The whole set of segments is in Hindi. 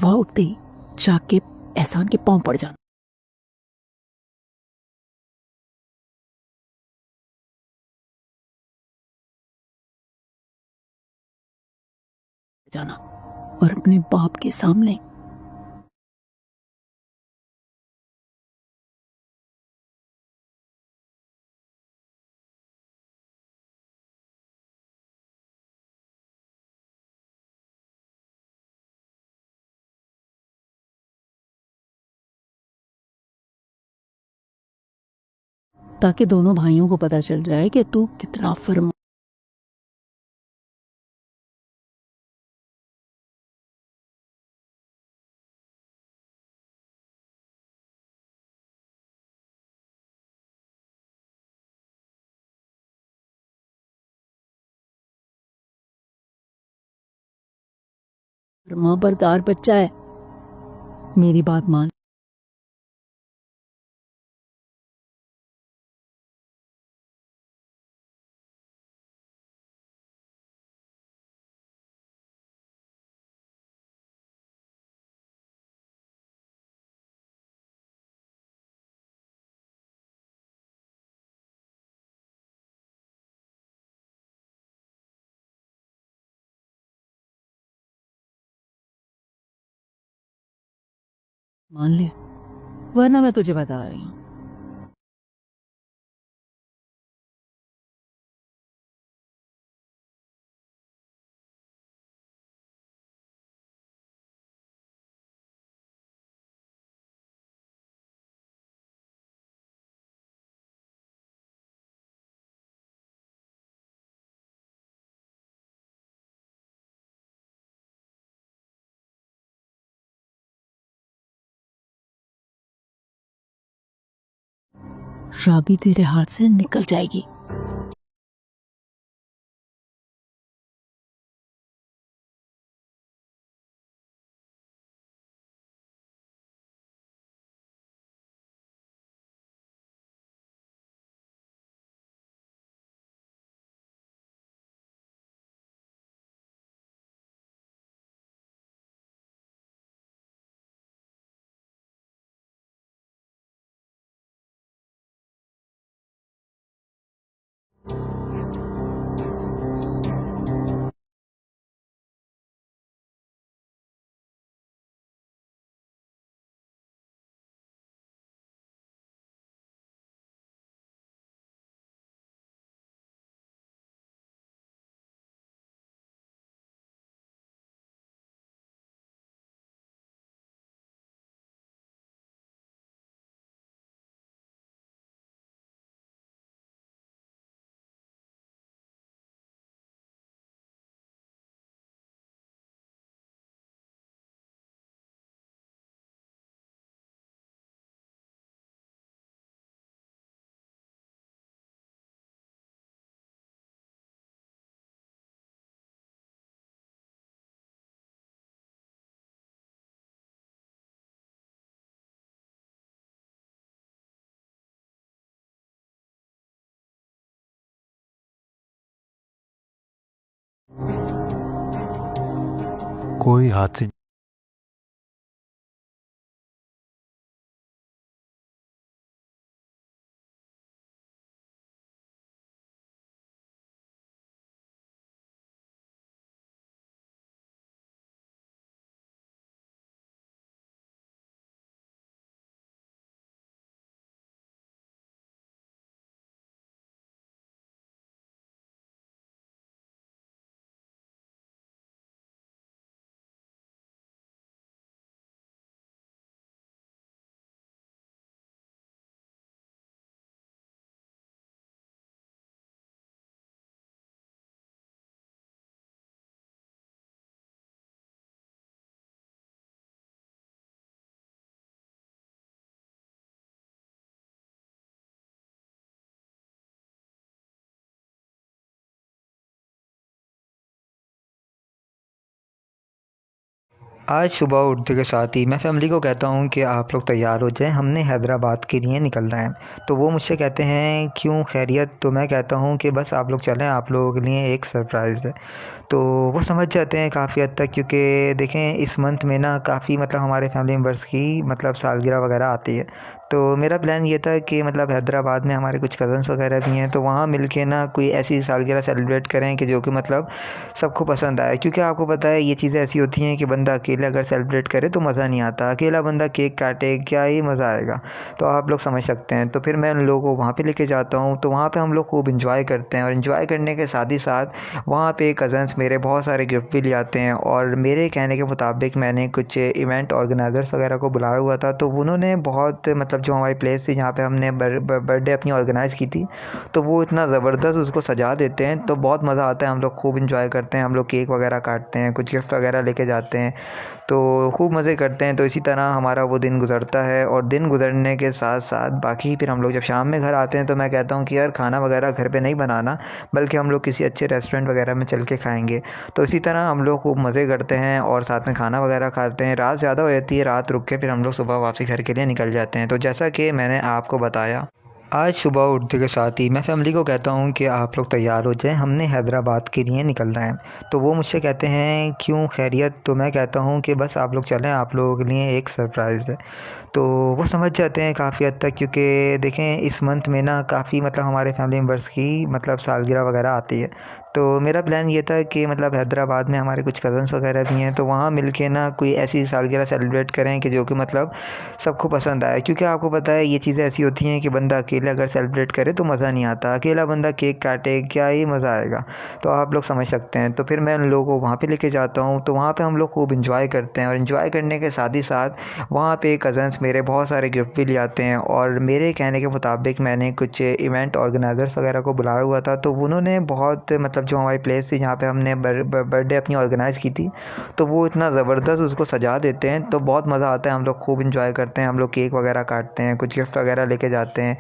सुबह उठते ही जाके एहसान के पांव पड़ जाना और अपने बाप के सामने ताकि दोनों भाइयों को पता चल जाए कि तू कितना फर्म। बरदार बच्चा है, मेरी बात मान। मान ले, वरना मैं तुझे बता रही हूँ। राबी तेरे हाथ से निकल जाएगी। कोई हाथ से आज सुबह उठते के साथ ही मैं फ़ैमिली को कहता हूँ कि आप लोग तैयार हो जाएँ, हमने हैदराबाद के लिए निकल रहे हैं। तो वो मुझसे कहते हैं क्यों खैरियत? तो मैं कहता हूँ कि बस आप लोग चलें, आप लोगों के लिए एक सरप्राइज़ है। तो वो समझ जाते हैं काफ़ी हद तक, क्योंकि देखें इस मंथ में ना काफ़ी मतलब हमारे फैमिली मेम्बर्स की मतलब सालगिरह वगैरह आती है। तो मेरा प्लान ये था कि मतलब हैदराबाद में हमारे कुछ कज़न्स वगैरह भी हैं, तो वहाँ मिल के ना कोई ऐसी सालगिरह सेलिब्रेट करें कि जो कि मतलब सबको पसंद आए। क्योंकि आपको पता है ये चीज़ें ऐसी होती हैं कि बंदा अकेला अगर सेलिब्रेट करे तो मज़ा नहीं आता। अकेला बंदा केक काटे, क्या ही मज़ा आएगा। तो आप लोग समझ सकते हैं। तो फिर मैं उन लोगों को वहाँ पे लेके जाता हूँ, तो वहाँ पे हम लोग खूब एन्जॉय करते हैं और एन्जॉय करने के साथ ही साथ वहाँ पे कज़न्स मेरे बहुत सारे गिफ्ट भी ले आते हैं। और मेरे कहने के मुताबिक मैंने कुछ इवेंट ऑर्गेनाइज़र्स वगैरह को बुलाया हुआ था, तो उन्होंने बहुत मतलब जो हमारी प्लेस थी जहाँ पे हमने बर्थडे अपनी ऑर्गेनाइज़ की थी, तो वो इतना ज़बरदस्त उसको सजा देते हैं, तो बहुत मज़ा आता है। हम लोग खूब एन्जॉय करते हैं, हम लोग केक वगैरह काटते हैं, कुछ गिफ्ट वगैरह लेके जाते हैं, तो खूब मज़े करते हैं। तो इसी तरह हमारा वो दिन गुज़रता है और दिन गुज़रने के साथ-साथ बाकी फिर हम लोग जब शाम में घर आते हैं तो मैं कहता हूँ कि यार खाना वगैरह घर पे नहीं बनाना, बल्कि हम लोग किसी अच्छे रेस्टोरेंट वगैरह में चल के खाएँगे। तो इसी तरह हम लोग खूब मज़े करते हैं और साथ में खाना वगैरह खाते हैं। रात ज़्यादा हो जाती है, रात रुक के फिर हम लोग सुबह वापसी घर के लिए निकल जाते हैं। तो जैसा कि मैंने आपको बताया, आज सुबह उठते के साथ ही मैं फ़ैमिली को कहता हूँ कि आप लोग तैयार हो जाएँ, हमने हैदराबाद के लिए निकल रहे हैं। तो वो मुझसे कहते हैं क्यों खैरियत? तो मैं कहता हूँ कि बस आप लोग चलें, आप लोगों के लिए एक सरप्राइज़ है। तो वो समझ जाते हैं काफ़ी हद तक, क्योंकि देखें इस मंथ में ना काफ़ी मतलब हमारे फैमिली मेम्बर्स की मतलब सालगिरह वगैरह आती है। तो मेरा प्लान ये था कि मतलब हैदराबाद में हमारे कुछ कज़न्स वगैरह भी हैं, तो वहाँ मिल के ना कोई ऐसी सालगिरह सेलिब्रेट करें कि जो कि मतलब सबको पसंद आए। क्योंकि आपको पता है ये चीज़ें ऐसी होती हैं कि बंदा अकेला अगर सेलिब्रेट करे तो मज़ा नहीं आता। अकेला बंदा केक काटे, क्या ही मज़ा आएगा। तो आप लोग समझ सकते हैं। तो फिर मैं उन लोगों को वहाँ पे लेके जाता हूँ, तो वहाँ पे हम लोग खूब एन्जॉय करते हैं और एन्जॉय करने के साथ ही साथ वहाँ पे कज़न्स मेरे बहुत सारे गिफ्ट भी ले आते हैं। और मेरे कहने के मुताबिक मैंने कुछ इवेंट ऑर्गेनाइज़र्स वगैरह को बुलाया हुआ था, तो उन्होंने बहुत मतलब जो हमारी प्लेस थी जहाँ पे हमने बर्थडे अपनी ऑर्गेनाइज़ की थी, तो वो इतना ज़बरदस्त उसको सजा देते हैं, तो बहुत मज़ा आता है। हम लोग खूब एन्जॉय करते हैं, हम लोग केक वगैरह काटते हैं, कुछ गिफ्ट वगैरह लेके जाते हैं,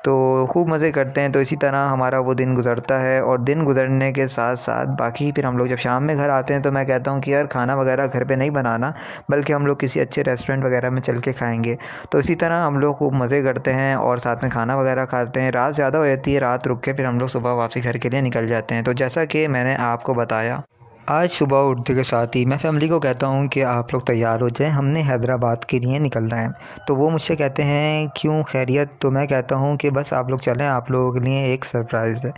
तो खूब मज़े करते हैं। तो इसी तरह हमारा वो दिन गुज़रता है और दिन गुज़रने के साथ-साथ बाकी फिर हम लोग जब शाम में घर आते हैं तो मैं कहता हूँ कि यार खाना वगैरह घर पे नहीं बनाना, बल्कि हम लोग किसी अच्छे रेस्टोरेंट वगैरह में चल के खाएँगे। तो इसी तरह हम लोग खूब मज़े करते हैं और साथ में खाना वगैरह खाते हैं। रात ज़्यादा हो जाती है, रात रुक के फिर हम लोग सुबह वापसी घर के लिए निकल जाते हैं। तो जैसा कि मैंने आपको बताया, आज सुबह उठते के साथ ही मैं फ़ैमिली को कहता हूँ कि आप लोग तैयार हो जाएँ, हमने हैदराबाद के लिए निकल रहे हैं। तो वो मुझसे कहते हैं क्यों खैरियत? तो मैं कहता हूँ कि बस आप लोग चलें, आप लोगों के लिए एक सरप्राइज़ है।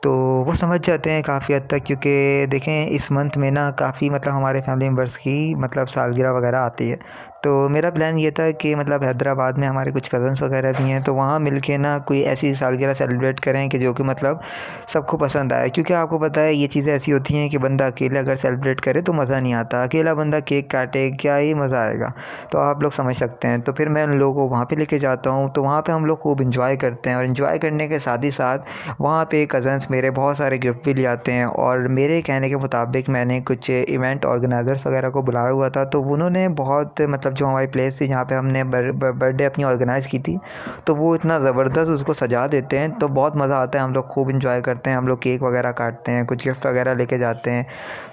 तो वो समझ जाते हैं काफ़ी हद तक, क्योंकि देखें इस मंथ में ना काफ़ी मतलब हमारे फैमिली मेम्बर्स की मतलब सालगिरह वगैरह आती है। तो मेरा प्लान ये था कि मतलब हैदराबाद में हमारे कुछ कज़न्स वगैरह भी हैं, तो वहाँ मिल के ना कोई ऐसी सालगिरह सेलिब्रेट करें कि जो कि मतलब सबको पसंद आए। क्योंकि आपको पता है ये चीज़ें ऐसी होती हैं कि बंदा अकेला अगर सेलिब्रेट करे तो मज़ा नहीं आता। अकेला बंदा केक काटे, क्या ही मज़ा आएगा। तो आप लोग समझ सकते हैं। तो फिर मैं उन लोगों को वहाँ पे लेके जाता हूँ, तो वहाँ पे हम लोग खूब एन्जॉय करते हैं और एन्जॉय करने के साथ ही साथ वहाँ पे कज़न्स मेरे बहुत सारे गिफ्ट भी ले आते हैं। और मेरे कहने के मुताबिक मैंने कुछ इवेंट ऑर्गेनाइज़र्स वगैरह को बुलाया हुआ था, तो उन्होंने बहुत मतलब जो हमारी प्लेस थी जहाँ पे हमने बर्थडे अपनी ऑर्गेनाइज़ की थी, तो वो इतना ज़बरदस्त उसको सजा देते हैं, तो बहुत मज़ा आता है। हम लोग खूब एन्जॉय करते हैं, हम लोग केक वगैरह काटते हैं, कुछ गिफ्ट वगैरह लेके जाते हैं,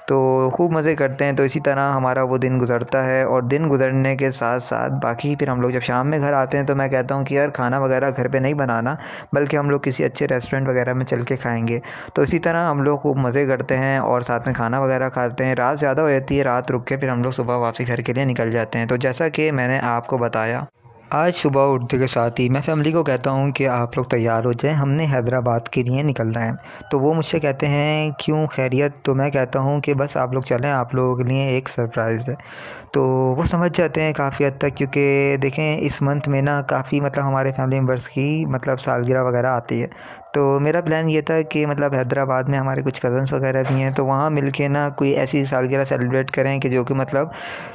तो खूब मज़े करते हैं। तो इसी तरह हमारा वो दिन गुज़रता है और दिन गुज़रने के साथ-साथ बाकी फिर हम लोग जब शाम में घर आते हैं तो मैं कहता हूँ कि यार खाना वगैरह घर पे नहीं बनाना, बल्कि हम लोग किसी अच्छे रेस्टोरेंट वगैरह में चल के खाएँगे। तो इसी तरह हम लोग खूब मज़े करते हैं और साथ में खाना वगैरह खाते हैं। रात ज़्यादा हो जाती है, रात रुक के फिर हम लोग सुबह वापसी घर के लिए निकल जाते हैं। तो जैसा कि मैंने आपको बताया, आज सुबह उठते के साथ ही मैं फ़ैमिली को कहता हूँ कि आप लोग तैयार हो जाएँ, हमने हैदराबाद के लिए निकल रहे हैं। तो वो मुझसे कहते हैं क्यों खैरियत? तो मैं कहता हूँ कि बस आप लोग चलें, आप लोगों के लिए एक सरप्राइज़ है। तो वो समझ जाते हैं काफ़ी हद तक, क्योंकि देखें इस मंथ में ना काफ़ी मतलब हमारे फैमिली मेम्बर्स की मतलब सालगिरह वगैरह आती है। तो मेरा प्लान ये था कि मतलब हैदराबाद में हमारे कुछ कज़न्स वगैरह भी हैं, तो वहाँ मिल के ना कोई ऐसी सालगिरह सेलिब्रेट करें कि जो कि मतलब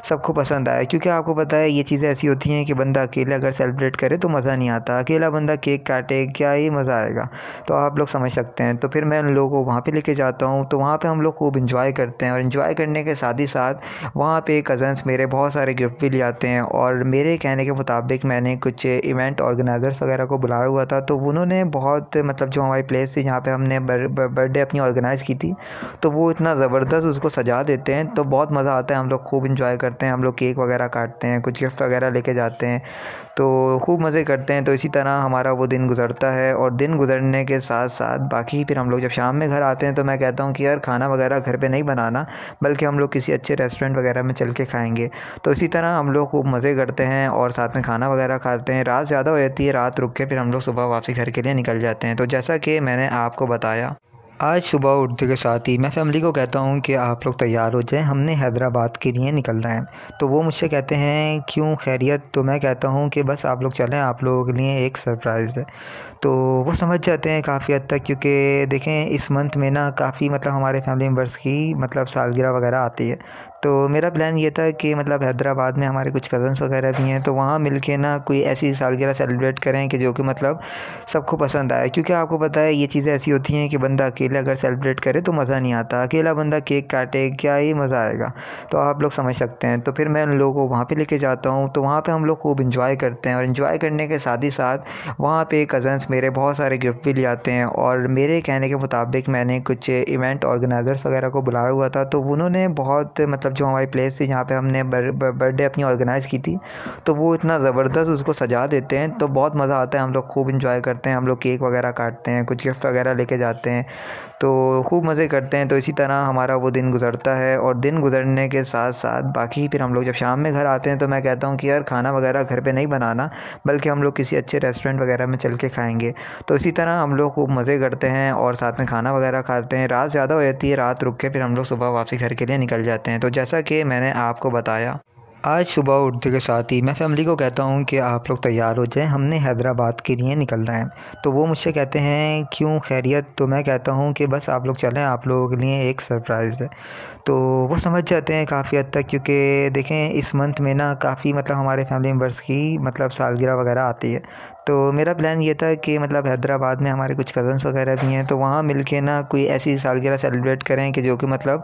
सबको पसंद आए। क्योंकि आपको पता है ये चीज़ें ऐसी होती हैं कि बंदा अकेला अगर सेलिब्रेट करे तो मज़ा नहीं आता। अकेला बंदा केक काटे, क्या ही मज़ा आएगा। तो आप लोग समझ सकते हैं। तो फिर मैं उन लोगों को वहाँ पे लेके जाता हूँ, तो वहाँ पे हम लोग खूब एन्जॉय करते हैं और एन्जॉय करने के साथ ही साथ वहाँ पे कज़न्स मेरे बहुत सारे गिफ्ट भी ले आते हैं। और मेरे कहने के मुताबिक मैंने कुछ इवेंट ऑर्गेनाइज़र्स वगैरह को बुलाया हुआ था, तो उन्होंने बहुत मतलब मतलब जो हमारी प्लेस थी जहाँ पे हमने बर्थडे अपनी ऑर्गेनाइज़ की थी, तो वो इतना ज़बरदस्त उसको सजा देते हैं तो बहुत मज़ा आता है। हम लोग खूब इंजॉय करते हैं, हम लोग केक वगैरह काटते हैं, कुछ गिफ्ट वगैरह लेके जाते हैं, तो खूब मज़े करते हैं। तो इसी तरह हमारा वो दिन गुज़रता है और दिन गुज़रने के साथ साथ बाकी फिर हम लोग जब शाम में घर आते हैं तो मैं कहता हूँ कि यार खाना वगैरह घर पे नहीं बनाना, बल्कि हम लोग किसी अच्छे रेस्टोरेंट वगैरह में चल के खाएँगे। तो इसी तरह हम लोग खूब मज़े करते हैं और साथ में खाना वगैरह खाते हैं। रात ज़्यादा हो जाती है, रात रुक के फिर हम लोग सुबह वापसी घर के लिए निकल जाते हैं। तो जैसा कि मैंने आपको बताया, आज सुबह उठते के साथ ही मैं फ़ैमिली को कहता हूँ कि आप लोग तैयार हो जाएं, हमने हैदराबाद के लिए निकल रहे हैं। तो वो मुझसे कहते हैं क्यों खैरियत, तो मैं कहता हूँ कि बस आप लोग चलें, आप लोगों के लिए एक सरप्राइज़ है। तो वो समझ जाते हैं काफ़ी हद तक, क्योंकि देखें इस मंथ में ना काफ़ी मतलब हमारे फैमिली मेम्बर्स की मतलब सालगिरह वगैरह आती है। तो मेरा प्लान ये था कि मतलब हैदराबाद में हमारे कुछ कज़न्स वगैरह भी हैं, तो वहाँ मिल के ना कोई ऐसी सालगिरह सेलिब्रेट करें कि जो कि मतलब सबको पसंद आए। क्योंकि आपको पता है ये चीज़ें ऐसी होती हैं कि बंदा अकेले अगर सेलिब्रेट करे तो मज़ा नहीं आता, अकेला बंदा केक काटे क्या ही मज़ा आएगा। तो आप लोग समझ सकते हैं। तो फिर मैं उन लोगों को वहाँ पे लेके जाता हूँ, तो वहाँ पे हम लोग खूब इंजॉय करते हैं और इंजॉय करने के साथ ही साथ वहाँ पे कज़न्स मेरे बहुत सारे गिफ्ट भी ले आते हैं। और मेरे कहने के मुताबिक मैंने कुछ इवेंट ऑर्गेनाइज़र्स वगैरह को बुलाया हुआ था, तो उन्होंने बहुत मतलब जो हमारी प्लेस थी जहाँ पे हमने बर्थडे अपनी ऑर्गेनाइज़ की थी, तो वो इतना ज़बरदस्त उसको सजा देते हैं तो बहुत मज़ा आता है। हम लोग खूब इंजॉय करते हैं, हम लोग केक वगैरह काटते हैं, कुछ गिफ्ट वगैरह लेके जाते हैं, तो खूब मज़े करते हैं। तो इसी तरह हमारा वो दिन गुज़रता है और दिन गुज़रने के साथ साथ बाकी फिर हम लोग जब शाम में घर आते हैं तो मैं कहता हूँ कि यार खाना वगैरह घर पे नहीं बनाना, बल्कि हम लोग किसी अच्छे रेस्टोरेंट वगैरह में चल के खाएँगे। तो इसी तरह हम लोग खूब मज़े करते हैं और साथ में खाना वगैरह खाते हैं। रात ज़्यादा हो जाती है, रात रुक के फिर हम लोग सुबह वापसी घर के लिए निकल जाते हैं। तो जैसा कि मैंने आपको बताया, आज सुबह उठते के साथ ही मैं फ़ैमिली को कहता हूँ कि आप लोग तैयार हो जाएं, हमने हैदराबाद के लिए निकल रहे हैं। तो वो मुझसे कहते हैं क्यों खैरियत, तो मैं कहता हूँ कि बस आप लोग चलें, आप लोगों के लिए एक सरप्राइज़ है। तो वो समझ जाते हैं काफ़ी हद तक, क्योंकि देखें इस मंथ में ना काफ़ी मतलब हमारे फैमिली मेम्बर्स की मतलब सालगिरह वगैरह आती है। तो मेरा प्लान ये था कि मतलब हैदराबाद में हमारे कुछ कज़न्स वगैरह भी हैं, तो वहाँ मिल के ना कोई ऐसी सालगिरह सेलिब्रेट करें कि जो कि मतलब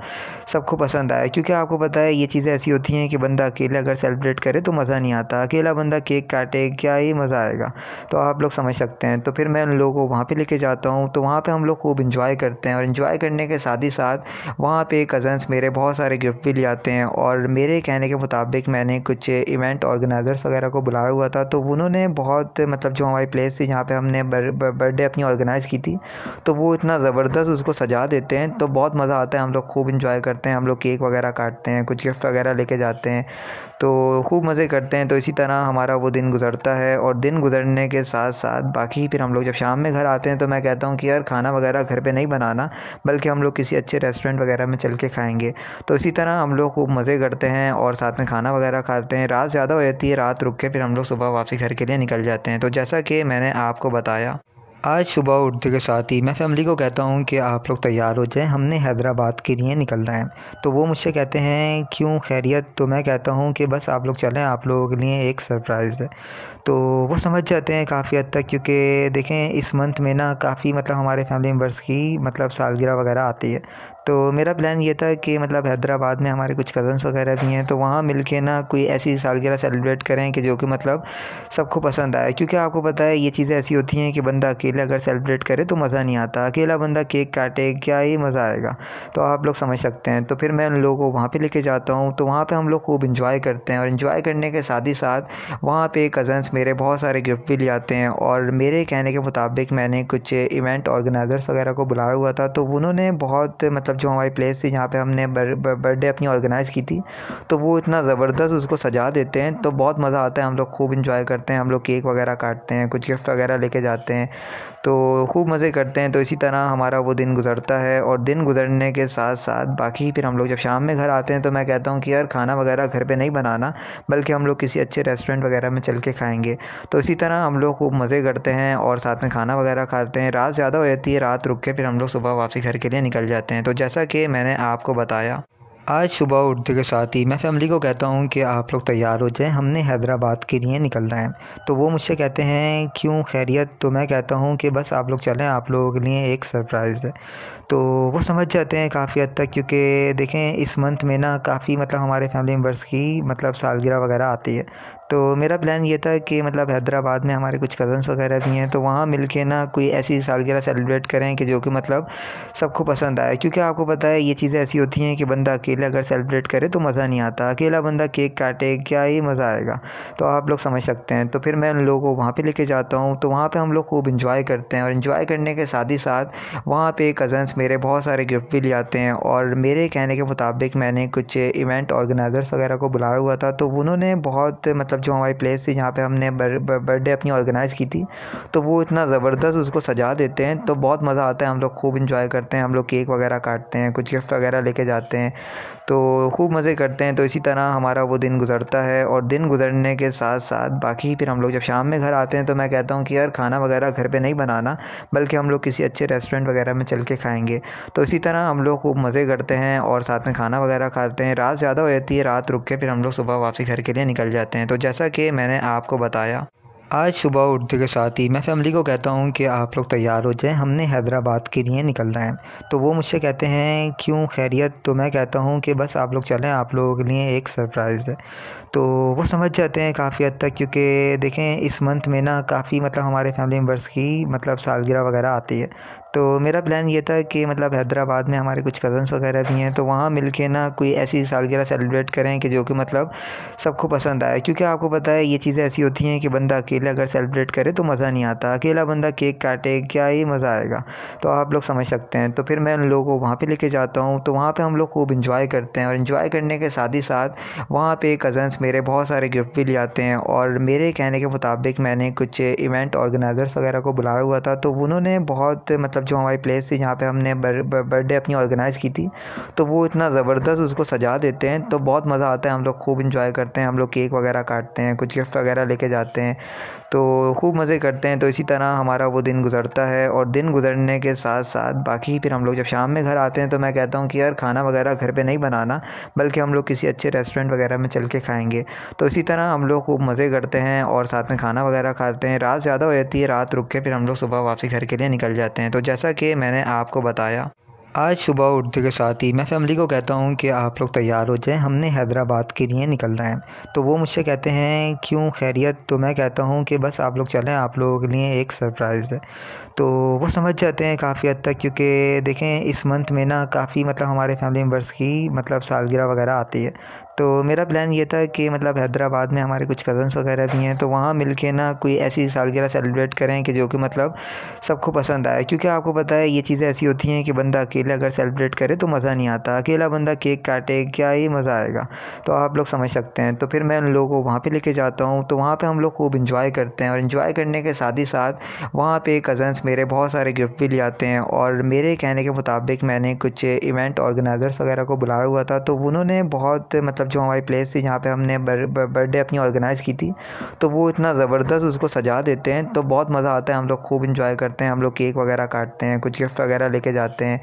सबको पसंद आए। क्योंकि आपको पता है ये चीज़ें ऐसी होती हैं कि बंदा अकेले अगर सेलिब्रेट करे तो मज़ा नहीं आता, अकेला बंदा केक काटे क्या ही मज़ा आएगा। तो आप लोग समझ सकते हैं। तो फिर मैं उन लोगों को वहाँ पे लेके जाता हूँ, तो वहाँ पे हम लोग खूब इंजॉय करते हैं और इंजॉय करने के साथ ही साथ वहाँ पे कज़न्स मेरे बहुत सारे गिफ्ट भी ले आते हैं। और मेरे कहने के मुताबिक मैंने कुछ इवेंट ऑर्गेनाइज़र्स वगैरह को बुलाया हुआ था, तो उन्होंने बहुत मतलब जो हमारी प्लेस थी जहाँ पे हमने बर्थडे अपनी ऑर्गेनाइज़ की थी, तो वो इतना ज़बरदस्त उसको सजा देते हैं तो बहुत मज़ा आता है। हम लोग खूब इंजॉय करते हैं, हम लोग केक वगैरह काटते हैं, कुछ गिफ्ट वगैरह लेके जाते हैं, तो खूब मज़े करते हैं। तो इसी तरह हमारा वो दिन गुज़रता है और दिन गुज़रने के साथ साथ बाकी फिर हम लोग जब शाम में घर आते हैं तो मैं कहता हूँ कि यार खाना वगैरह घर पे नहीं बनाना, बल्कि हम लोग किसी अच्छे रेस्टोरेंट वगैरह में चल के खाएँगे। तो इसी तरह हम लोग खूब मज़े करते हैं और साथ में खाना वगैरह खाते हैं। रात ज़्यादा हो जाती है, रात रुक के फिर हम लोग सुबह वापसी घर के लिए निकल जाते हैं। तो जैसा कि मैंने आपको बताया, आज सुबह उठते के साथ ही मैं फ़ैमिली को कहता हूँ कि आप लोग तैयार हो जाएं, हमने हैदराबाद के लिए निकल रहे हैं। तो वो मुझसे कहते हैं क्यों खैरियत, तो मैं कहता हूँ कि बस आप लोग चलें, आप लोगों के लिए एक सरप्राइज़ है। तो वो समझ जाते हैं काफ़ी हद तक, क्योंकि देखें इस मंथ में ना काफ़ी मतलब हमारे फैमिली मेम्बर्स की मतलब सालगिरह वगैरह आती है। तो मेरा प्लान ये था कि मतलब हैदराबाद में हमारे कुछ कज़न्स वगैरह भी हैं, तो वहाँ मिल के ना कोई ऐसी सालगिरह सेलिब्रेट करें कि जो कि मतलब सबको पसंद आए। क्योंकि आपको पता है ये चीज़ें ऐसी होती हैं कि बंदा अकेले अगर सेलिब्रेट करे तो मज़ा नहीं आता, अकेला बंदा केक काटे क्या ही मज़ा आएगा। तो आप लोग समझ सकते हैं। तो फिर मैं उन लोगों को वहाँ पे लेके जाता हूँ, तो वहाँ पे हम लोग खूब इंजॉय करते हैं और इंजॉय करने के साथ ही साथ वहाँ पे कज़न्स मेरे बहुत सारे गिफ्ट भी ले आते हैं। और मेरे कहने के मुताबिक मैंने कुछ इवेंट ऑर्गेनाइज़र्स वगैरह को बुलाया हुआ था, तो उन्होंने बहुत मतलब जो हमारी प्लेस थी जहाँ पे हमने बर्थडे अपनी ऑर्गेनाइज़ की थी, तो वो इतना ज़बरदस्त उसको सजा देते हैं तो बहुत मज़ा आता है। हम लोग खूब इंजॉय करते हैं, हम लोग केक वगैरह काटते हैं, कुछ गिफ्ट वगैरह लेके जाते हैं, तो खूब मज़े करते हैं। तो इसी तरह हमारा वो दिन गुज़रता है और दिन गुज़रने के साथ साथ बाकी फिर हम लोग जब शाम में घर आते हैं तो मैं कहता हूँ कि यार खाना वगैरह घर पे नहीं बनाना, बल्कि हम लोग किसी अच्छे रेस्टोरेंट वगैरह में चल के खाएँगे। तो इसी तरह हम लोग खूब मज़े करते हैं और साथ में खाना वगैरह खाते हैं। रात ज़्यादा हो जाती है, रात रुक के फिर हम लोग सुबह वापसी घर के लिए निकल जाते हैं। तो जैसा कि मैंने आपको बताया, आज सुबह उठते के साथ ही मैं फ़ैमिली को कहता हूँ कि आप लोग तैयार हो जाएं, हमने हैदराबाद के लिए निकल रहे हैं। तो वो मुझसे कहते हैं क्यों खैरियत, तो मैं कहता हूँ कि बस आप लोग चलें, आप लोगों के लिए एक सरप्राइज़ है। तो वो समझ जाते हैं काफ़ी हद तक, क्योंकि देखें इस मंथ में ना काफ़ी मतलब हमारे फैमिली मेम्बर्स की मतलब सालगिरह वगैरह आती है। तो मेरा प्लान ये था कि मतलब हैदराबाद में हमारे कुछ कज़न्स वगैरह भी हैं, तो वहाँ मिल के ना कोई ऐसी सालगिरह सेलिब्रेट करें कि जो कि मतलब सबको पसंद आए। क्योंकि आपको पता है ये चीज़ें ऐसी होती हैं कि बंदा अकेला अगर सेलिब्रेट करे तो मज़ा नहीं आता। अकेला बंदा केक काटे क्या ही मज़ा आएगा, तो आप लोग समझ सकते हैं। तो फिर मैं उन लोगों को वहाँ पे लेके जाता हूँ, तो वहाँ पे हम लोग खूब एंजॉय करते हैं और एंजॉय करने के साथ ही साथ वहाँ पे कज़न्स मेरे बहुत सारे गिफ्ट भी ले आते हैं। और मेरे कहने के मुताबिक मैंने कुछ इवेंट ऑर्गेनाइज़र्स वगैरह को बुलाया हुआ था, तो उन्होंने बहुत मतलब जो हमारी प्लेस थी जहाँ पे हमने बर्थडे अपनी ऑर्गेनाइज़ की थी, तो वो इतना ज़बरदस्त उसको सजा देते हैं, तो बहुत मज़ा आता है। हम लोग खूब एंजॉय करते हैं, हम लोग केक वगैरह काटते हैं, कुछ गिफ्ट वगैरह लेके जाते हैं, तो खूब मज़े करते हैं। तो इसी तरह हमारा वो दिन गुज़रता है। और दिन गुज़रने के साथ साथ बाकी फिर हम लोग जब शाम में घर आते हैं तो मैं कहता हूँ कि यार खाना वगैरह घर पे नहीं बनाना, बल्कि हम लोग किसी अच्छे रेस्टोरेंट वगैरह में चल के खाएँगे। तो इसी तरह हम लोग खूब मज़े करते हैं और साथ में खाना वगैरह खाते हैं। रात ज़्यादा हो जाती है, रात रुक के फिर हम लोग सुबह वापसी घर के लिए निकल जाते हैं। तो जैसा कि मैंने आपको बताया, आज सुबह उठते के साथ ही मैं फ़ैमिली को कहता हूँ कि आप लोग तैयार हो जाएं, हमने हैदराबाद के लिए निकल रहे हैं। तो वो मुझसे कहते हैं क्यों खैरियत, तो मैं कहता हूँ कि बस आप लोग चलें, आप लोगों के लिए एक सरप्राइज़ है। तो वो समझ जाते हैं काफ़ी हद तक, क्योंकि देखें इस मंथ में ना काफ़ी मतलब हमारे फैमिली मेम्बर्स की मतलब सालगिरह वगैरह आती है। तो मेरा प्लान ये था कि मतलब हैदराबाद में हमारे कुछ कज़न्स वगैरह भी हैं, तो वहाँ मिल के ना कोई ऐसी सालगिरह सेलिब्रेट करें कि जो कि मतलब सबको पसंद आए। क्योंकि आपको पता है ये चीज़ें ऐसी होती हैं कि बंदा अकेला अगर सेलिब्रेट करे तो मज़ा नहीं आता। अकेला बंदा केक काटे क्या ही मज़ा आएगा, तो आप लोग समझ सकते हैं। तो फिर मैं उन लोगों को वहाँ पे लेके जाता हूँ, तो वहाँ पे हम लोग खूब एंजॉय करते हैं और एंजॉय करने के साथ ही साथ वहाँ पे कज़न्स मेरे बहुत सारे गिफ्ट भी ले आते हैं। और मेरे कहने के मुताबिक मैंने कुछ इवेंट ऑर्गेनाइज़र्स वगैरह को बुलाया हुआ था, तो उन्होंने बहुत मतलब जो हमारी प्लेस थी जहाँ पे हमने बर्थडे अपनी ऑर्गेनाइज़ की थी, तो वो इतना ज़बरदस्त उसको सजा देते हैं, तो बहुत मज़ा आता है। हम लोग खूब एंजॉय करते हैं, हम लोग केक वगैरह काटते हैं, कुछ गिफ्ट वगैरह लेके जाते हैं, तो खूब मज़े करते हैं। तो इसी तरह हमारा वो दिन गुज़रता है। और दिन गुज़रने के साथ साथ बाकी फिर हम लोग जब शाम में घर आते हैं तो मैं कहता हूँ कि यार खाना वगैरह घर पे नहीं बनाना, बल्कि हम लोग किसी अच्छे रेस्टोरेंट वगैरह में चल के खाएँगे। तो इसी तरह हम लोग खूब मज़े करते हैं और साथ में खाना वगैरह खाते हैं। रात ज़्यादा हो जाती है, रात रुक के फिर हम लोग सुबह वापसी घर के लिए निकल जाते हैं। तो जैसा कि मैंने आपको बताया, आज सुबह उठते के साथ ही मैं फ़ैमिली को कहता हूँ कि आप लोग तैयार हो जाएं, हमने हैदराबाद के लिए निकल रहे हैं। तो वो मुझसे कहते हैं क्यों खैरियत, तो मैं कहता हूँ कि बस आप लोग चलें, आप लोगों के लिए एक सरप्राइज़ है। तो वो समझ जाते हैं काफ़ी हद तक, क्योंकि देखें इस मंथ में ना काफ़ी मतलब हमारे फैमिली मेम्बर्स की मतलब सालगिरह वगैरह आती है। तो मेरा प्लान ये था कि मतलब हैदराबाद में हमारे कुछ कज़न्स वगैरह भी हैं, तो वहाँ मिल के ना कोई ऐसी सालगिरह सेलिब्रेट करें कि जो कि मतलब सबको पसंद आए। क्योंकि आपको पता है ये चीज़ें ऐसी होती हैं कि बंदा अकेला अगर सेलिब्रेट करे तो मज़ा नहीं आता। अकेला बंदा केक काटे क्या ही मज़ा आएगा, तो आप लोग समझ सकते हैं। तो फिर मैं उन लोगों को वहाँ पे लेके जाता हूँ, तो वहाँ पे हम लोग खूब एंजॉय करते हैं और एंजॉय करने के साथ ही साथ वहाँ पे कज़न्स मेरे बहुत सारे गिफ्ट भी ले आते हैं। और मेरे कहने के मुताबिक मैंने कुछ इवेंट ऑर्गेनाइज़र्स वगैरह को बुलाया हुआ था, तो उन्होंने बहुत मतलब जो हमारी प्लेस थी जहाँ पे हमने बर्थडे अपनी ऑर्गेनाइज़ की थी, तो वो इतना ज़बरदस्त उसको सजा देते हैं, तो बहुत मज़ा आता है। हम लोग खूब एंजॉय करते हैं, हम लोग केक वगैरह काटते हैं, कुछ गिफ्ट वगैरह लेके जाते हैं,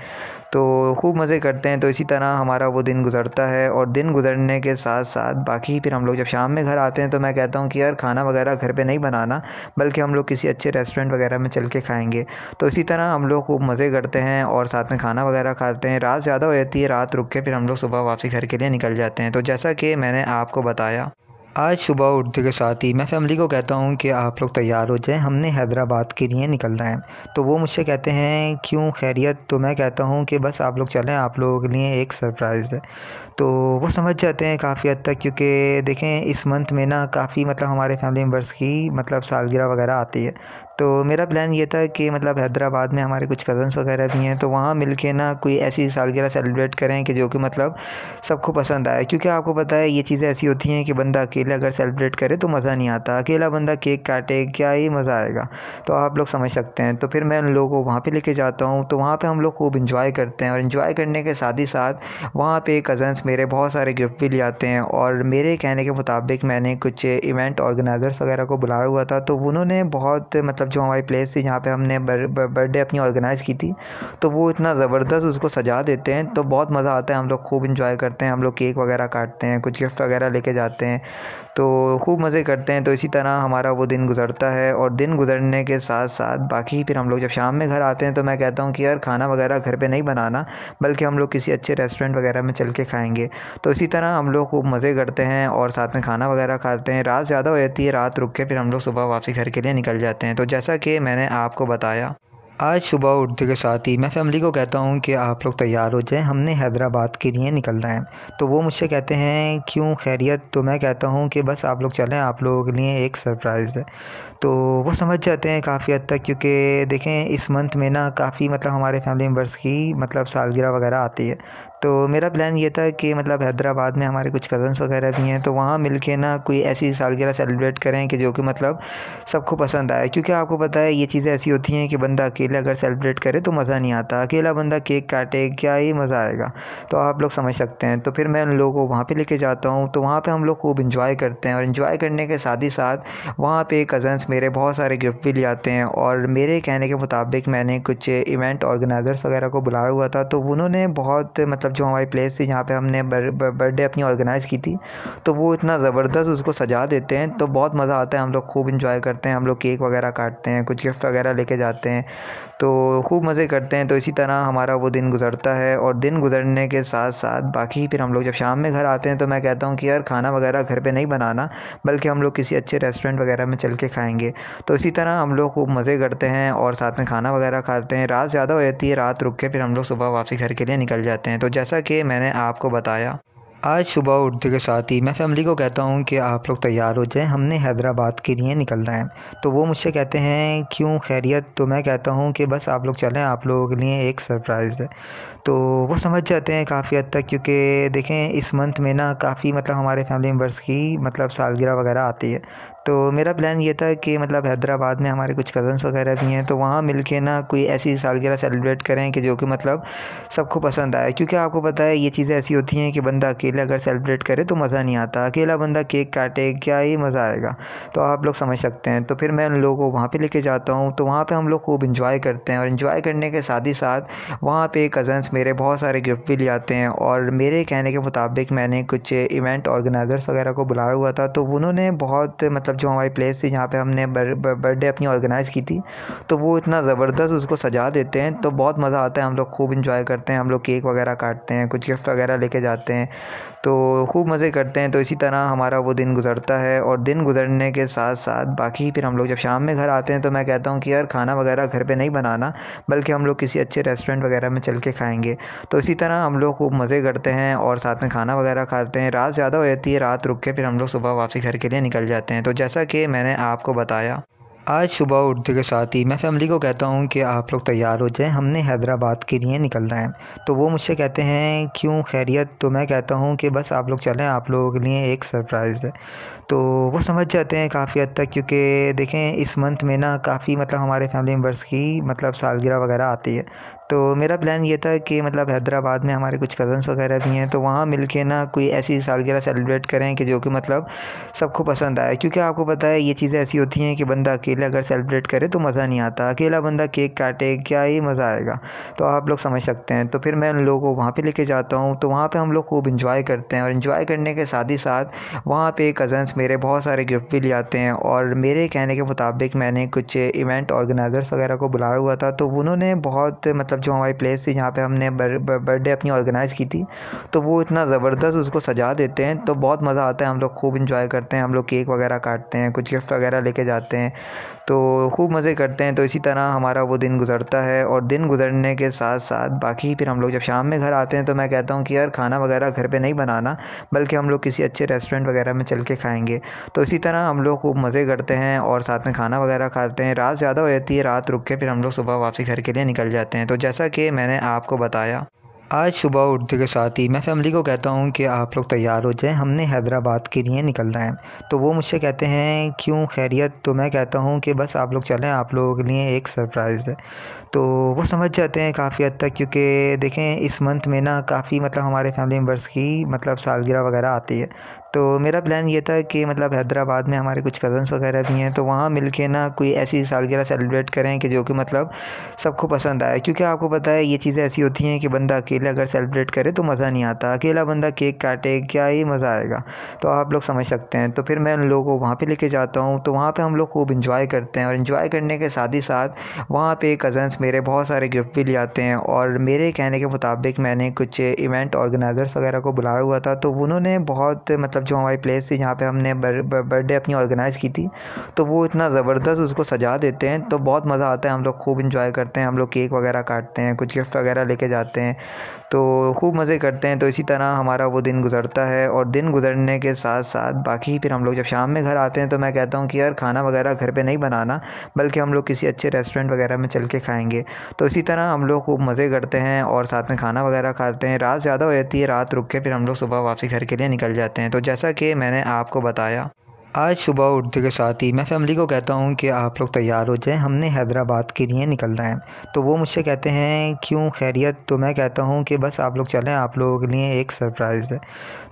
तो खूब मज़े करते हैं। तो इसी तरह हमारा वो दिन गुज़रता है। और दिन गुज़रने के साथ साथ बाकी फिर हम लोग जब शाम में घर आते हैं तो मैं कहता हूँ कि यार खाना वगैरह घर पे नहीं बनाना, बल्कि हम लोग किसी अच्छे रेस्टोरेंट वगैरह में चल के खाएँगे। तो इसी तरह हम लोग खूब मज़े करते हैं और साथ में खाना वगैरह खाते हैं। रात ज़्यादा हो जाती है, रात रुक के फिर हम लोग सुबह वापसी घर के लिए निकल जाते हैं। तो जैसा कि मैंने आपको बताया, आज सुबह उठते के साथ ही मैं फ़ैमिली को कहता हूँ कि आप लोग तैयार हो जाएं, हमने हैदराबाद के लिए निकल रहे हैं। तो वो मुझसे कहते हैं क्यों खैरियत, तो मैं कहता हूँ कि बस आप लोग चलें, आप लोगों के लिए एक सरप्राइज़ है। तो वो समझ जाते हैं काफ़ी हद तक, क्योंकि देखें इस मंथ में ना काफ़ी मतलब हमारे फैमिली मेम्बर्स की मतलब सालगिरह वगैरह आती है। तो मेरा प्लान ये था कि मतलब हैदराबाद में हमारे कुछ कज़न्स वगैरह भी हैं, तो वहाँ मिल के ना कोई ऐसी सालगिरह सेलिब्रेट करें कि जो कि मतलब सबको पसंद आए। क्योंकि आपको पता है ये चीज़ें ऐसी होती हैं कि बंदा अकेला अगर सेलिब्रेट करे तो मज़ा नहीं आता। अकेला बंदा केक काटे क्या ही मज़ा आएगा, तो आप लोग समझ सकते हैं। तो फिर मैं उन लोगों को वहाँ पे लेके जाता हूँ, तो वहाँ पे हम लोग खूब एंजॉय करते हैं और एंजॉय करने के साथ ही साथ वहाँ पे कज़न्स मेरे बहुत सारे गिफ्ट भी ले आते हैं। और मेरे कहने के मुताबिक मैंने कुछ इवेंट ऑर्गेनाइज़र्स वगैरह को बुलाया हुआ था, तो उन्होंने बहुत मतलब जो हमारी प्लेस थी जहाँ पे हमने बर्थडे अपनी ऑर्गेनाइज़ की थी, तो वो इतना ज़बरदस्त उसको सजा देते हैं, तो बहुत मज़ा आता है। हम लोग खूब एंजॉय करते हैं, हम लोग केक वगैरह काटते हैं, कुछ गिफ्ट वगैरह लेके जाते हैं, तो खूब मज़े करते हैं। तो इसी तरह हमारा वो दिन गुज़रता है और दिन गुज़रने के साथ साथ बाकी फिर हम लोग जब शाम में घर आते हैं तो मैं कहता हूँ कि यार खाना वगैरह घर पे नहीं बनाना, बल्कि हम लोग किसी अच्छे रेस्टोरेंट वगैरह में चल के खाएँगे। तो इसी तरह हम लोग खूब मज़े करते हैं और साथ में खाना वगैरह खाते हैं। रात ज़्यादा हो जाती है, रात रुक के फिर हम लोग सुबह वापसी घर के लिए निकल जाते हैं। तो जैसा कि मैंने आपको बताया, आज सुबह उठते के साथ ही मैं फ़ैमिली को कहता हूँ कि आप लोग तैयार हो जाएँ, हमने हैदराबाद के लिए निकल रहे हैं। तो वो मुझसे कहते हैं क्यों खैरियत? तो मैं कहता हूँ कि बस आप लोग चलें, आप लोगों के लिए एक सरप्राइज़ है। तो वो समझ जाते हैं काफ़ी हद तक, क्योंकि देखें इस मंथ में ना काफ़ी मतलब हमारे फैमिली मेम्बर्स की मतलब सालगिरह वगैरह आती है। तो मेरा प्लान ये था कि मतलब हैदराबाद में हमारे कुछ कज़न्स वगैरह भी हैं, तो वहाँ मिल के ना कोई ऐसी सालगिरह सेलिब्रेट करें कि जो कि मतलब सबको पसंद आए। क्योंकि आपको पता है ये चीज़ें ऐसी होती हैं कि बंदा अकेला अगर सेलिब्रेट करे तो मज़ा नहीं आता। अकेला बंदा केक काटे, क्या ही मज़ा आएगा। तो आप लोग समझ सकते हैं। तो फिर मैं उन लोगों को वहाँ पे लेके जाता हूँ, तो वहाँ पे हम लोग खूब एन्जॉय करते हैं और एन्जॉय करने के साथ ही साथ वहाँ पे कज़न्स मेरे बहुत सारे गिफ्ट भी ले आते हैं। और मेरे कहने के मुताबिक मैंने कुछ इवेंट ऑर्गेनाइज़र्स वगैरह को बुलाया हुआ था, तो उन्होंने बहुत मतलब जो हमारी प्लेस थी जहाँ पे हमने बर्थडे अपनी ऑर्गेनाइज़ की थी, तो वो इतना ज़बरदस्त उसको सजा देते हैं, तो बहुत मज़ा आता है। हम लोग खूब एन्जॉय करते हैं, हम लोग केक वगैरह काटते हैं, कुछ गिफ्ट वगैरह लेके जाते हैं, तो खूब मज़े करते हैं। तो इसी तरह हमारा वो दिन गुज़रता है और दिन गुज़रने के साथ साथ बाकी फिर हम लोग जब शाम में घर आते हैं तो मैं कहता हूँ कि यार खाना वगैरह घर पे नहीं बनाना, बल्कि हम लोग किसी अच्छे रेस्टोरेंट वगैरह में चल के खाएँगे। तो इसी तरह हम लोग खूब मज़े करते हैं और साथ में खाना वगैरह खाते हैं। रात ज़्यादा हो जाती है, रात रुक के फिर हम लोग सुबह वापसी घर के लिए निकल जाते हैं। तो जैसा कि मैंने आपको बताया, आज सुबह उठते के साथ ही मैं फ़ैमिली को कहता हूँ कि आप लोग तैयार हो जाएँ, हमने हैदराबाद के लिए निकल रहे हैं। तो वो मुझसे कहते हैं क्यों खैरियत? तो मैं कहता हूँ कि बस आप लोग चलें, आप लोगों के लिए एक सरप्राइज़ है। तो वो समझ जाते हैं काफ़ी हद तक, क्योंकि देखें इस मंथ में ना काफ़ी मतलब हमारे फैमिली मेम्बर्स की मतलब सालगिरह वगैरह आती है। तो मेरा प्लान ये था कि मतलब हैदराबाद में हमारे कुछ कज़न्स वगैरह भी हैं, तो वहाँ मिल के ना कोई ऐसी सालगिरह सेलिब्रेट करें कि जो कि मतलब सबको पसंद आए। क्योंकि आपको पता है ये चीज़ें ऐसी होती हैं कि बंदा अकेला अगर सेलिब्रेट करे तो मज़ा नहीं आता। अकेला बंदा केक काटे, क्या ही मज़ा आएगा। तो आप लोग समझ सकते हैं। तो फिर मैं उन लोगों को वहाँ पे लेके जाता हूँ, तो वहाँ पे हम लोग खूब एन्जॉय करते हैं और एन्जॉय करने के साथ ही साथ वहाँ पे कज़न्स मेरे बहुत सारे गिफ्ट भी ले आते हैं। और मेरे कहने के मुताबिक मैंने कुछ इवेंट ऑर्गेनाइज़र्स वगैरह को बुलाया हुआ था, तो उन्होंने बहुत मतलब जो हमारी प्लेस थी जहाँ पे हमने बर्थडे अपनी ऑर्गेनाइज़ की थी, तो वो इतना ज़बरदस्त उसको सजा देते हैं, तो बहुत मज़ा आता है। हम लोग खूब एन्जॉय करते हैं, हम लोग केक वगैरह काटते हैं, कुछ गिफ्ट वगैरह लेके जाते हैं, तो खूब मज़े करते हैं। तो इसी तरह हमारा वो दिन गुज़रता है और दिन गुज़रने के साथ साथ बाकी फिर हम लोग जब शाम में घर आते हैं तो मैं कहता हूँ कि यार खाना वगैरह घर पे नहीं बनाना, बल्कि हम लोग किसी अच्छे रेस्टोरेंट वगैरह में चल के खाएँगे। तो इसी तरह हम लोग खूब मज़े करते हैं और साथ में खाना वगैरह खाते हैं। रात ज़्यादा हो जाती है, रात रुक के फिर हम लोग सुबह वापसी घर के लिए निकल जाते हैं। तो जैसा कि मैंने आपको बताया, आज सुबह उठते के साथ ही मैं फ़ैमिली को कहता हूँ कि आप लोग तैयार हो जाएँ, हमने हैदराबाद के लिए निकल रहे हैं। तो वो मुझसे कहते हैं क्यों खैरियत? तो मैं कहता हूँ कि बस आप लोग चलें, आप लोगों के लिए एक सरप्राइज़ है। तो वो समझ जाते हैं काफ़ी हद तक, क्योंकि देखें इस मंथ में ना काफ़ी मतलब हमारे फैमिली मेम्बर्स की मतलब सालगिरह वगैरह आती है। तो मेरा प्लान ये था कि मतलब हैदराबाद में हमारे कुछ कज़न्स वगैरह भी हैं, तो वहाँ मिल के ना कोई ऐसी सालगिरह सेलिब्रेट करें कि जो कि मतलब सबको पसंद आए। क्योंकि आपको पता है ये चीज़ें ऐसी होती हैं कि बंदा अकेला अगर सेलिब्रेट करे तो मज़ा नहीं आता। अकेला बंदा केक काटे, क्या ही मज़ा आएगा। तो आप लोग समझ सकते हैं। तो फिर मैं उन लोगों को वहाँ पे लेके जाता हूँ, तो वहाँ पे हम लोग खूब एन्जॉय करते हैं और एन्जॉय करने के साथ ही साथ वहाँ पे कज़न्स मेरे बहुत सारे गिफ्ट भी ले आते हैं। और मेरे कहने के मुताबिक मैंने कुछ इवेंट ऑर्गेनाइज़र्स वगैरह को बुलाया हुआ था, तो उन्होंने बहुत मतलब जो हमारी प्लेस थी जहाँ पे हमने बर्थडे अपनी ऑर्गेनाइज़ की थी, तो वो इतना ज़बरदस्त उसको सजा देते हैं, तो बहुत मज़ा आता है। हम लोग खूब एन्जॉय करते हैं, हम लोग केक वगैरह काटते हैं, कुछ गिफ्ट वगैरह लेके जाते हैं, तो खूब मज़े करते हैं। तो इसी तरह हमारा वो दिन गुज़रता है और दिन गुज़रने के साथ साथ बाकी फिर हम लोग जब शाम में घर आते हैं तो मैं कहता हूँ कि यार खाना वगैरह घर पे नहीं बनाना, बल्कि हम लोग किसी अच्छे रेस्टोरेंट वगैरह में चल के खाएँगे। तो इसी तरह हम लोग खूब मज़े करते हैं और साथ में खाना वगैरह खाते हैं। रात ज़्यादा हो जाती है, रात रुक के फिर हम लोग सुबह वापसी घर के लिए निकल जाते हैं। तो जैसा कि मैंने आपको बताया, आज सुबह उठते के साथ ही मैं फ़ैमिली को कहता हूँ कि आप लोग तैयार हो जाएँ, हमने हैदराबाद के लिए निकल रहे हैं। तो वो मुझसे कहते हैं क्यों खैरियत? तो मैं कहता हूँ कि बस आप लोग चलें, आप लोगों के लिए एक सरप्राइज़ है। तो वो समझ जाते हैं काफ़ी हद तक, क्योंकि देखें इस मंथ में ना काफ़ी मतलब हमारे फैमिली मेम्बर्स की मतलब सालगिरह वगैरह आती है। तो मेरा प्लान ये था कि मतलब हैदराबाद में हमारे कुछ कज़न्स वगैरह भी हैं, तो वहाँ मिल के ना कोई ऐसी सालगिरह सेलिब्रेट करें कि जो कि मतलब सबको पसंद आए। क्योंकि आपको पता है ये चीज़ें ऐसी होती हैं कि बंदा अकेले अगर सेलिब्रेट करे तो मज़ा नहीं आता। अकेला बंदा केक काटे क्या ही मज़ा आएगा। तो आप लोग समझ सकते हैं। तो फिर मैं उन लोगों को वहाँ पे लेके जाता हूँ, तो वहाँ पे हम लोग खूब एंजॉय करते हैं और एंजॉय करने के साथ ही साथ वहाँ पे कज़न्स मेरे बहुत सारे गिफ्ट भी ले आते हैं। और मेरे कहने के मुताबिक मैंने कुछ इवेंट ऑर्गेनाइज़र्स वगैरह को बुलाया हुआ था, तो उन्होंने बहुत मतलब जो हमारी प्लेस थी जहाँ पे हमने बर्थडे अपनी ऑर्गेनाइज़ की थी, तो वो इतना ज़बरदस्त उसको सजा देते हैं, तो बहुत मज़ा आता है। हम लोग खूब एंजॉय करते हैं, हम लोग केक वगैरह काटते हैं, कुछ गिफ्ट वगैरह लेके जाते हैं, तो खूब मज़े करते हैं। तो इसी तरह हमारा वो दिन गुज़रता है। और दिन गुज़रने के साथ साथ बाकी फिर हम लोग जब शाम में घर आते हैं तो मैं कहता हूँ कि यार खाना वगैरह घर पे नहीं बनाना, बल्कि हम लोग किसी अच्छे रेस्टोरेंट वगैरह में चल के खाएँगे। तो इसी तरह हम लोग खूब मज़े करते हैं और साथ में खाना वगैरह खाते हैं। रात ज़्यादा हो जाती है, रात रुक के फिर हम लोग सुबह वापसी घर के लिए निकल जाते हैं। तो जैसा कि मैंने आपको बताया, आज सुबह उठते के साथ ही मैं फ़ैमिली को कहता हूँ कि आप लोग तैयार हो जाएं, हमने हैदराबाद के लिए निकलना है। तो वो मुझसे कहते हैं क्यों, खैरियत? तो मैं कहता हूँ कि बस आप लोग चलें, आप लोगों के लिए एक सरप्राइज़ है।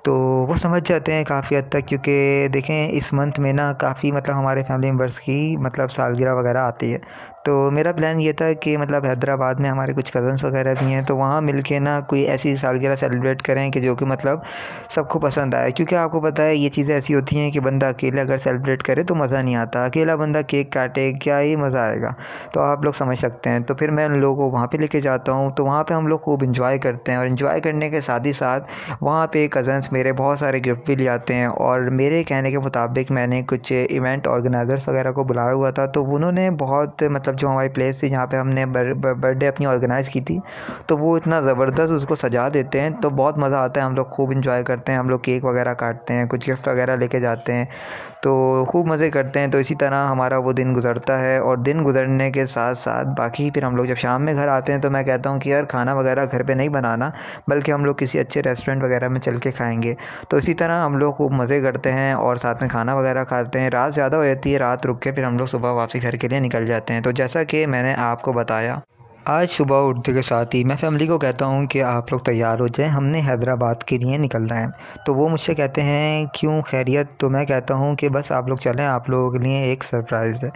तो वो समझ जाते हैं काफ़ी हद तक, क्योंकि देखें इस मंथ में ना काफ़ी मतलब हमारे फैमिली मेम्बर्स की मतलब सालगिरह वगैरह आती है। तो मेरा प्लान ये था कि मतलब हैदराबाद में हमारे कुछ कज़न्स वगैरह भी हैं, तो वहाँ मिल के ना कोई ऐसी सालगिरह सेलिब्रेट करें कि जो कि मतलब सबको पसंद आए। क्योंकि आपको पता है ये चीज़ें ऐसी होती हैं कि बंदा अकेले अगर सेलिब्रेट करे तो मज़ा नहीं आता। अकेला बंदा केक काटे क्या ही मज़ा आएगा। तो आप लोग समझ सकते हैं। तो फिर मैं उन लोगों को वहाँ पे लेके जाता हूँ, तो वहाँ पे हम लोग खूब एंजॉय करते हैं और एंजॉय करने के साथ ही साथ वहाँ पे कज़न्स मेरे बहुत सारे गिफ्ट भी ले आते हैं। और मेरे कहने के मुताबिक मैंने कुछ इवेंट ऑर्गेनाइज़र्स वगैरह को बुलाया हुआ था, तो उन्होंने बहुत मतलब जो हमारी प्लेस थी जहाँ पे हमने बर्थडे अपनी ऑर्गेनाइज़ की थी, तो वो इतना ज़बरदस्त उसको सजा देते हैं, तो बहुत मज़ा आता है। हम लोग खूब एंजॉय करते हैं, हम लोग केक वगैरह काटते हैं, कुछ गिफ्ट वगैरह लेके जाते हैं, तो खूब मज़े करते हैं। तो इसी तरह हमारा वो दिन गुज़रता है। और दिन गुज़रने के साथ साथ बाकी फिर हम लोग जब शाम में घर आते हैं तो मैं कहता हूँ कि यार खाना वगैरह घर पे नहीं बनाना, बल्कि हम लोग किसी अच्छे रेस्टोरेंट वगैरह में चल के खाएँगे। तो इसी तरह हम लोग खूब मज़े करते हैं और साथ में खाना वगैरह खाते हैं। रात ज़्यादा हो जाती है, रात रुक के फिर हम लोग सुबह वापसी घर के लिए निकल जाते हैं। तो जैसा कि मैंने आपको बताया, आज सुबह उठते के साथ ही मैं फ़ैमिली को कहता हूँ कि आप लोग तैयार हो जाएं, हमने हैदराबाद के लिए निकलना है। तो वो मुझसे कहते हैं क्यों, खैरियत? तो मैं कहता हूँ कि बस आप लोग चलें, आप लोगों के लिए एक सरप्राइज़ है।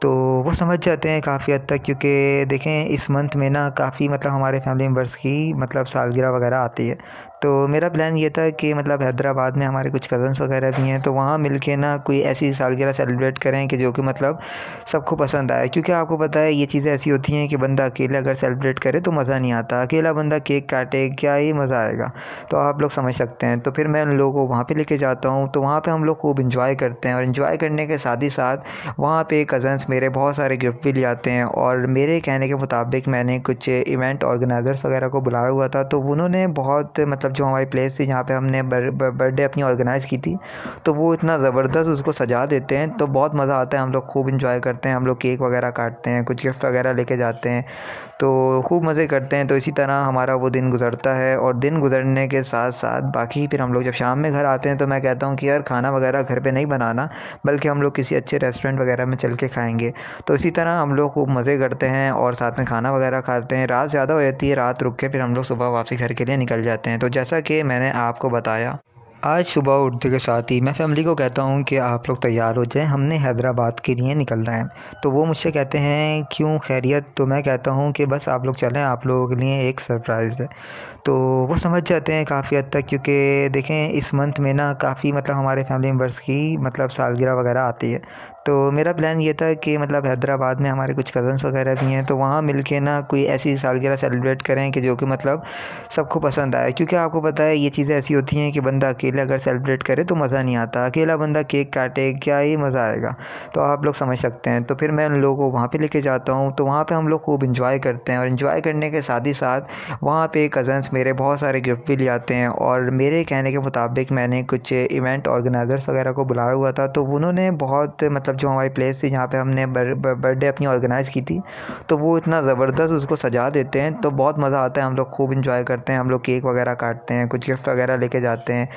तो वो समझ जाते हैं काफ़ी हद तक, क्योंकि देखें इस मंथ में ना काफ़ी मतलब हमारे फैमिली मेम्बर्स की मतलब सालगिरह वगैरह आती है। तो मेरा प्लान ये था कि मतलब हैदराबाद में हमारे कुछ कज़न्स वगैरह भी हैं, तो वहाँ मिल के ना कोई ऐसी सालगिरह सेलिब्रेट करें कि जो कि मतलब सबको पसंद आए। क्योंकि आपको पता है ये चीज़ें ऐसी होती हैं कि बंदा अकेले अगर सेलिब्रेट करे तो मज़ा नहीं आता। अकेला बंदा केक काटे क्या ही मज़ा आएगा। तो आप लोग समझ सकते हैं। तो फिर मैं उन लोगों को वहाँ पे लेके जाता हूँ, तो वहाँ पे हम लोग खूब एंजॉय करते हैं और एंजॉय करने के साथ ही साथ वहाँ पे कज़न्स मेरे बहुत सारे गिफ्ट भी ले आते हैं। और मेरे कहने के मुताबिक मैंने कुछ इवेंट ऑर्गेनाइज़र्स वगैरह को बुलाया हुआ था, तो उन्होंने बहुत मतलब जो हमारी प्लेस थी जहाँ पे हमने बर्थडे अपनी ऑर्गेनाइज़ की थी, तो वो इतना ज़बरदस्त उसको सजा देते हैं, तो बहुत मज़ा आता है। हम लोग खूब एंजॉय करते हैं, हम लोग केक वगैरह काटते हैं, कुछ गिफ्ट वगैरह लेके जाते हैं, तो खूब मज़े करते हैं। तो इसी तरह हमारा वो दिन गुज़रता है। और दिन गुज़रने के साथ साथ बाकी फिर हम लोग जब शाम में घर आते हैं तो मैं कहता हूँ कि यार खाना वगैरह घर पे नहीं बनाना, बल्कि हम लोग किसी अच्छे रेस्टोरेंट वगैरह में चल के खाएँगे। तो इसी तरह हम लोग खूब मज़े करते हैं और साथ में खाना वगैरह खाते हैं। रात ज़्यादा हो जाती है, रात रुक के फिर हम लोग सुबह वापसी घर के लिए निकल जाते हैं। तो जैसा कि मैंने आपको बताया, आज सुबह उठते के साथ ही मैं फ़ैमिली को कहता हूँ कि आप लोग तैयार हो जाएं, हमने हैदराबाद के लिए निकलना है। तो वो मुझसे कहते हैं क्यों, खैरियत? तो मैं कहता हूँ कि बस आप लोग चलें, आप लोगों के लिए एक सरप्राइज़ है। तो वो समझ जाते हैं काफ़ी हद तक, क्योंकि देखें इस मंथ में ना काफ़ी मतलब हमारे फैमिली मेम्बर्स की मतलब सालगिरह वगैरह आती है। तो मेरा प्लान ये था कि मतलब हैदराबाद में हमारे कुछ कज़न्स वगैरह भी हैं, तो वहाँ मिल के ना कोई ऐसी सालगिरह सेलिब्रेट करें कि जो कि मतलब सबको पसंद आए। क्योंकि आपको पता है ये चीज़ें ऐसी होती हैं कि बंदा अकेले अगर सेलिब्रेट करे तो मज़ा नहीं आता। अकेला बंदा केक काटे क्या ही मज़ा आएगा। तो आप लोग समझ सकते हैं। तो फिर मैं उन लोगों को वहाँ पे लेके जाता हूँ, तो वहाँ पे हम लोग खूब एंजॉय करते हैं और एंजॉय करने के साथ ही साथ वहाँ पे कज़न्स मेरे बहुत सारे गिफ्ट भी ले आते हैं। और मेरे कहने के मुताबिक मैंने कुछ इवेंट ऑर्गेनाइज़र्स वगैरह को बुलाया हुआ था, तो उन्होंने बहुत मतलब जो हमारी प्लेस थी जहाँ पे हमने बर्थडे अपनी ऑर्गेनाइज़ की थी, तो वो इतना ज़बरदस्त उसको सजा देते हैं, तो बहुत मज़ा आता है। हम लोग खूब एंजॉय करते हैं, हम लोग केक वगैरह काटते हैं, कुछ गिफ्ट वगैरह लेके जाते हैं,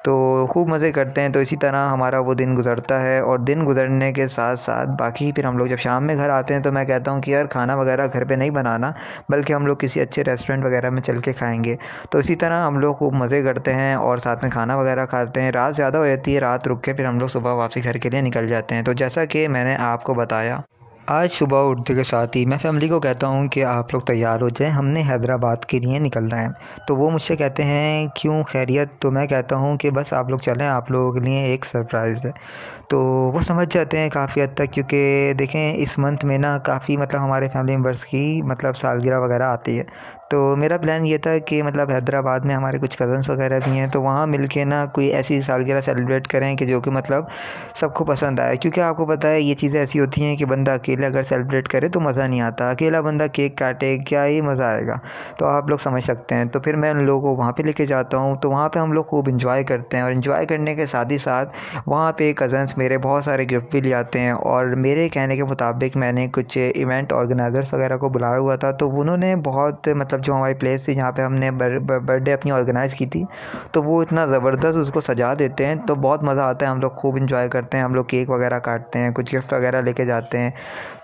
तो खूब मज़े करते हैं। तो इसी तरह हमारा वो दिन गुज़रता है और दिन गुज़रने के साथ साथ बाकी फिर हम लोग जब शाम में घर आते हैं तो मैं कहता हूँ कि यार खाना वगैरह घर पे नहीं बनाना, बल्कि हम लोग किसी अच्छे रेस्टोरेंट वगैरह में चल के खाएँगे। तो इसी तरह हम लोग खूब मज़े करते हैं और साथ में खाना वगैरह खाते हैं। रात ज़्यादा हो जाती है, रात रुक के फिर हम लोग सुबह वापसी घर के लिए निकल जाते हैं। तो जैसा कि मैंने आपको बताया, आज सुबह उठते के साथ ही मैं फ़ैमिली को कहता हूँ कि आप लोग तैयार हो जाएं, हमने हैदराबाद के लिए निकलना है। तो वो मुझसे कहते हैं क्यों, खैरियत? तो मैं कहता हूँ कि बस आप लोग चलें, आप लोगों के लिए एक सरप्राइज़ है। तो वो समझ जाते हैं काफ़ी हद तक, क्योंकि देखें इस मंथ में ना काफ़ी मतलब हमारे फैमिली मेम्बर्स की मतलब सालगिरह वगैरह आती है। तो मेरा प्लान ये था कि मतलब हैदराबाद में हमारे कुछ कज़न्स वगैरह भी हैं, तो वहाँ मिल के ना कोई ऐसी सालगिरह सेलिब्रेट करें कि जो कि मतलब सबको पसंद आए। क्योंकि आपको पता है ये चीज़ें ऐसी होती हैं कि बंदा अकेला अगर सेलिब्रेट करे तो मज़ा नहीं आता। अकेला बंदा केक काटे, क्या ही मज़ा आएगा। तो आप लोग समझ सकते हैं। तो फिर मैं उन लोगों को वहाँ पे लेके जाता हूँ, तो वहाँ पे हम लोग खूब एंजॉय करते हैं और एंजॉय करने के साथ ही साथ वहाँ पे कज़न्स मेरे बहुत सारे गिफ्ट भी ले आते हैं। और मेरे कहने के मुताबिक मैंने कुछ इवेंट ऑर्गेनाइज़र्स वगैरह को बुलाया हुआ था, तो उन्होंने बहुत मतलब जो हमारी प्लेस थी जहाँ पे हमने बर्थडे अपनी ऑर्गेनाइज़ की थी, तो वो इतना ज़बरदस्त उसको सजा देते हैं, तो बहुत मज़ा आता है। हम लोग खूब एंजॉय करते हैं, हम लोग केक वगैरह काटते हैं, कुछ गिफ्ट वगैरह लेके जाते हैं,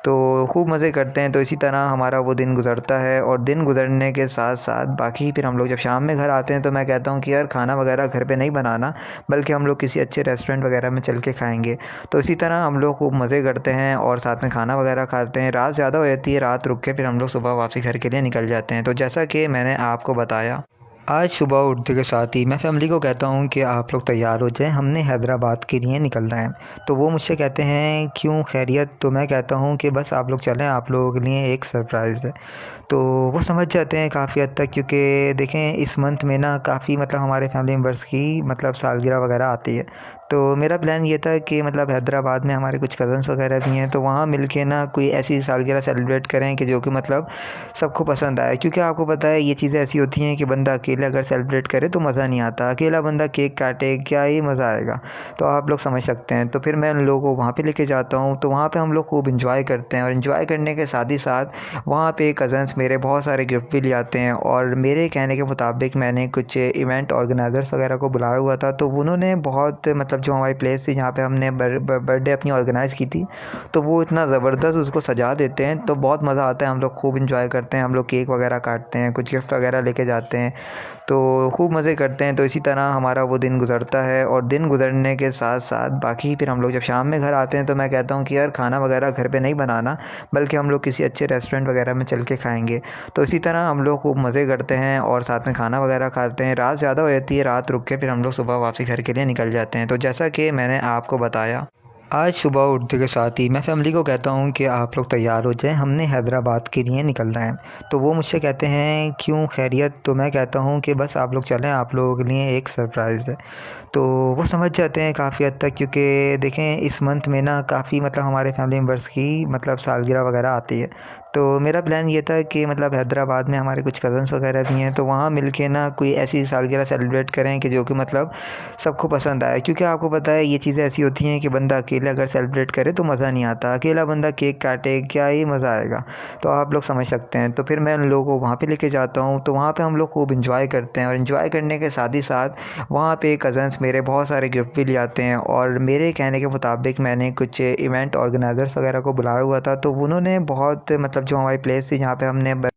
तो खूब मज़े करते हैं। तो इसी तरह हमारा वो दिन गुज़रता है और दिन गुज़रने के साथ साथ बाकी फिर हम लोग जब शाम में घर आते हैं तो मैं कहता हूँ कि यार खाना वगैरह घर पे नहीं बनाना, बल्कि हम लोग किसी अच्छे रेस्टोरेंट वगैरह में चल के खाएँगे। तो इसी तरह हम लोग खूब मज़े करते हैं और साथ में खाना वगैरह खाते हैं। रात ज़्यादा हो जाती है, रात रुक के फिर हम लोग सुबह वापसी घर के लिए निकल जाते हैं। तो जैसा कि मैंने आपको बताया, आज सुबह उठते के साथ ही मैं फ़ैमिली को कहता हूँ कि आप लोग तैयार हो जाएं, हमने हैदराबाद के लिए निकलना है। तो वो मुझसे कहते हैं क्यों, खैरियत? तो मैं कहता हूँ कि बस आप लोग चलें, आप लोगों के लिए एक सरप्राइज़ है। तो वो समझ जाते हैं काफ़ी हद तक, क्योंकि देखें इस मंथ में ना काफ़ी मतलब हमारे फैमिली मेम्बर्स की मतलब सालगिरह वगैरह आती है। तो मेरा प्लान ये था कि मतलब हैदराबाद में हमारे कुछ कज़न्स वगैरह भी हैं, तो वहाँ मिल के ना कोई ऐसी सालगिरह सेलिब्रेट करें कि जो कि मतलब सबको पसंद आए। क्योंकि आपको पता है ये चीज़ें ऐसी होती हैं कि बंदा अकेला अगर सेलिब्रेट करे तो मज़ा नहीं आता। अकेला बंदा केक काटे, क्या ही मज़ा आएगा। तो आप लोग समझ सकते हैं। तो फिर मैं उन लोगों को वहाँ पे लेके जाता हूँ, तो वहाँ पे हम लोग खूब एंजॉय करते हैं और एंजॉय करने के साथ ही साथ वहाँ पे कज़न्स मेरे बहुत सारे गिफ्ट भी ले आते हैं। और मेरे कहने के मुताबिक मैंने कुछ इवेंट ऑर्गेनाइज़र्स वगैरह को बुलाया हुआ था, तो उन्होंने बहुत मतलब जो हमारी प्लेस थी जहाँ पे हमने बर्थडे अपनी ऑर्गेनाइज़ की थी, तो वो इतना ज़बरदस्त उसको सजा देते हैं, तो बहुत मज़ा आता है। हम लोग खूब एंजॉय करते हैं, हम लोग केक वगैरह काटते हैं, कुछ गिफ्ट वगैरह लेके जाते हैं, तो खूब मज़े करते हैं। तो इसी तरह हमारा वो दिन गुज़रता है और दिन गुज़रने के साथ साथ बाकी फिर हम लोग जब शाम में घर आते हैं तो मैं कहता हूँ कि यार खाना वगैरह घर पे नहीं बनाना, बल्कि हम लोग किसी अच्छे रेस्टोरेंट वगैरह में चल के खाएँगे। तो इसी तरह हम लोग खूब मज़े करते हैं और साथ में खाना वगैरह खाते हैं। रात ज़्यादा हो जाती है, रात रुक के फिर हम लोग सुबह वापसी घर के लिए निकल जाते हैं। तो जैसा कि मैंने आपको बताया, आज सुबह उठते के साथ ही मैं फ़ैमिली को कहता हूँ कि आप लोग तैयार हो जाएं, हमने हैदराबाद के लिए निकलना है। तो वो मुझसे कहते हैं क्यों, खैरियत? तो मैं कहता हूँ कि बस आप लोग चलें, आप लोगों के लिए एक सरप्राइज़ है। तो वो समझ जाते हैं काफ़ी हद तक, क्योंकि देखें इस मंथ में ना काफ़ी मतलब हमारे फैमिली मेम्बर्स की मतलब सालगिरह वगैरह आती है। तो मेरा प्लान ये था कि मतलब हैदराबाद में हमारे कुछ कज़न्स वगैरह भी हैं, तो वहाँ मिल के ना कोई ऐसी सालगिरह सेलिब्रेट करें कि जो कि मतलब सबको पसंद आए। क्योंकि आपको पता है ये चीज़ें ऐसी होती हैं कि बंदा अकेला अगर सेलिब्रेट करे तो मज़ा नहीं आता। अकेला बंदा केक काटे, क्या ही मज़ा आएगा। तो आप लोग समझ सकते हैं। तो फिर मैं उन लोगों को वहाँ पे लेके जाता हूँ, तो वहाँ पे हम लोग खूब एंजॉय करते हैं और एंजॉय करने के साथ ही साथ वहाँ पे कज़न्स मेरे बहुत सारे गिफ्ट भी ले आते हैं। और मेरे कहने के मुताबिक मैंने कुछ इवेंट ऑर्गेनाइज़र्स वगैरह को बुलाया हुआ था, तो उन्होंने बहुत मतलब जो हमारी प्लेस थी जहाँ पे हमने